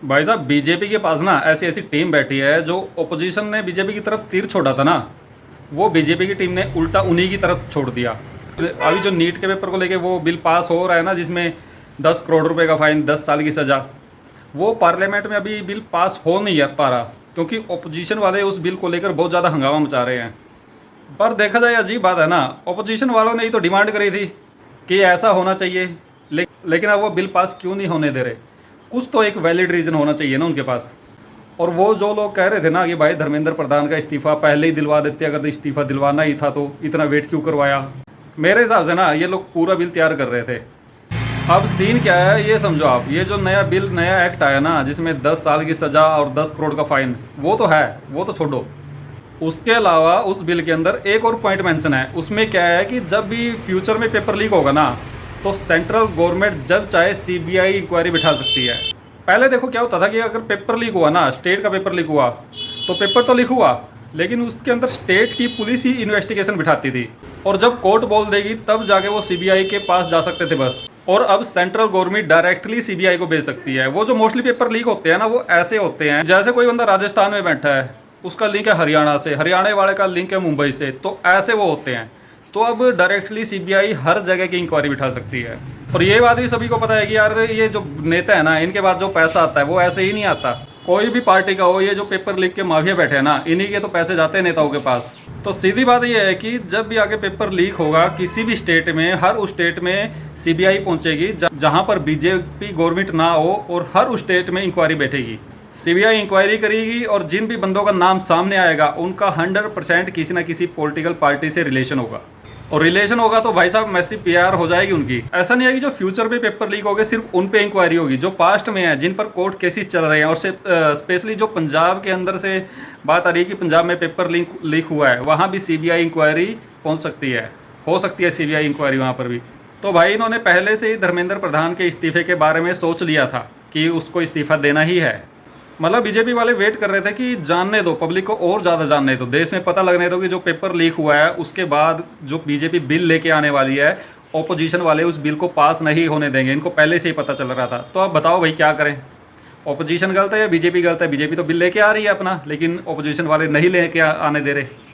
भाई साहब, बीजेपी के पास ना ऐसी ऐसी टीम बैठी है जो ओपोजिशन ने बीजेपी की तरफ तीर छोड़ा था ना, वो बीजेपी की टीम ने उल्टा उन्हीं की तरफ छोड़ दिया। अभी जो नीट के पेपर को लेके वो बिल पास हो रहा है ना, जिसमें 10 करोड़ रुपए का फाइन, 10 साल की सज़ा, वो पार्लियामेंट में अभी बिल पास हो नहीं पा रहा क्योंकि ओपोजिशन वाले उस बिल को लेकर बहुत ज़्यादा हंगामा मचा रहे हैं। पर देखा जाए, अजीब बात है ना, ओपोजिशन वालों ने ही तो डिमांड करी थी कि ऐसा होना चाहिए, लेकिन अब वो बिल पास क्यों नहीं होने दे रहे? कुछ तो एक वैलिड रीज़न होना चाहिए ना उनके पास। और वो जो लोग कह रहे थे ना कि भाई धर्मेंद्र प्रधान का इस्तीफ़ा पहले ही दिलवा देते, अगर इस्तीफ़ा दिलवाना ही था तो इतना वेट क्यों करवाया, मेरे हिसाब से ना ये लोग पूरा बिल तैयार कर रहे थे। अब सीन क्या है ये समझो आप, ये जो नया बिल, नया एक्ट आया ना जिसमें 10 साल की सज़ा और 10 करोड़ का फाइन, वो तो है, वो तो छोड़ो। उसके अलावा उस बिल के अंदर एक और पॉइंट मेंशन है। उसमें क्या है कि जब भी फ्यूचर में पेपर लीक होगा ना, तो सेंट्रल गवर्नमेंट जब चाहे सीबीआई इंक्वायरी बिठा सकती है। पहले देखो क्या होता था कि अगर पेपर लीक हुआ ना, स्टेट का पेपर लीक हुआ, तो पेपर तो लीक हुआ, लेकिन उसके अंदर स्टेट की पुलिस ही इन्वेस्टिगेशन बिठाती थी, और जब कोर्ट बोल देगी तब जाके वो सीबीआई के पास जा सकते थे बस। और अब सेंट्रल गवर्नमेंट डायरेक्टली सीबीआई को भेज सकती है। वो जो मोस्टली पेपर लीक होते हैं ना, वो ऐसे होते हैं जैसे कोई बंदा राजस्थान में बैठा है, उसका लिंक है हरियाणा से, हरियाणा वाले का लिंक है मुंबई से, तो ऐसे वो होते हैं। तो अब डायरेक्टली सीबीआई हर जगह की इंक्वायरी बिठा सकती है। और ये बात भी सभी को पता है कि यार ये जो नेता है ना, इनके पास जो पैसा आता है वो ऐसे ही नहीं आता। कोई भी पार्टी का हो, ये जो पेपर लीक के माफिया बैठे हैं ना, इन्हीं के तो पैसे जाते हैं नेताओं के पास। तो सीधी बात ये है कि जब भी आगे पेपर लीक होगा किसी भी स्टेट में, हर उस स्टेट में सीबीआई पहुंचेगी जहां पर बीजेपी गवर्नमेंट ना हो, और हर उस स्टेट में इंक्वायरी बैठेगी। सीबीआई इंक्वायरी करेगी और जिन भी बंदों का नाम सामने आएगा उनका 100% किसी ना किसी पॉलिटिकल पार्टी से रिलेशन होगा। और रिलेशन होगा तो भाई साहब मैसिव पीआर हो जाएगी उनकी। ऐसा नहीं है कि जो फ्यूचर में पेपर लीक हो गए सिर्फ उन पे इंक्वायरी होगी, जो पास्ट में है, जिन पर कोर्ट केसेस चल रहे हैं, और स्पेशली जो पंजाब के अंदर से बात आ रही है कि पंजाब में पेपर लीक हुआ है, वहाँ भी सीबीआई इंक्वायरी पहुँच सकती है, हो सकती है सीबीआई इंक्वायरी वहाँ पर भी। तो भाई इन्होंने पहले से ही धर्मेंद्र प्रधान के इस्तीफे के बारे में सोच लिया था कि उसको इस्तीफा देना ही है। मतलब बीजेपी वाले वेट कर रहे थे कि जानने दो, पब्लिक को और ज़्यादा जानने दो, देश में पता लगने दो कि जो पेपर लीक हुआ है उसके बाद जो बीजेपी बिल लेके आने वाली है, ओपोजिशन वाले उस बिल को पास नहीं होने देंगे। इनको पहले से ही पता चल रहा था। तो अब बताओ भाई क्या करें? ओपोजिशन गलत है या बीजेपी गलत है? बीजेपी तो बिल लेके आ रही है अपना, लेकिन ओपोजिशन वाले नहीं लेके आने दे रहे।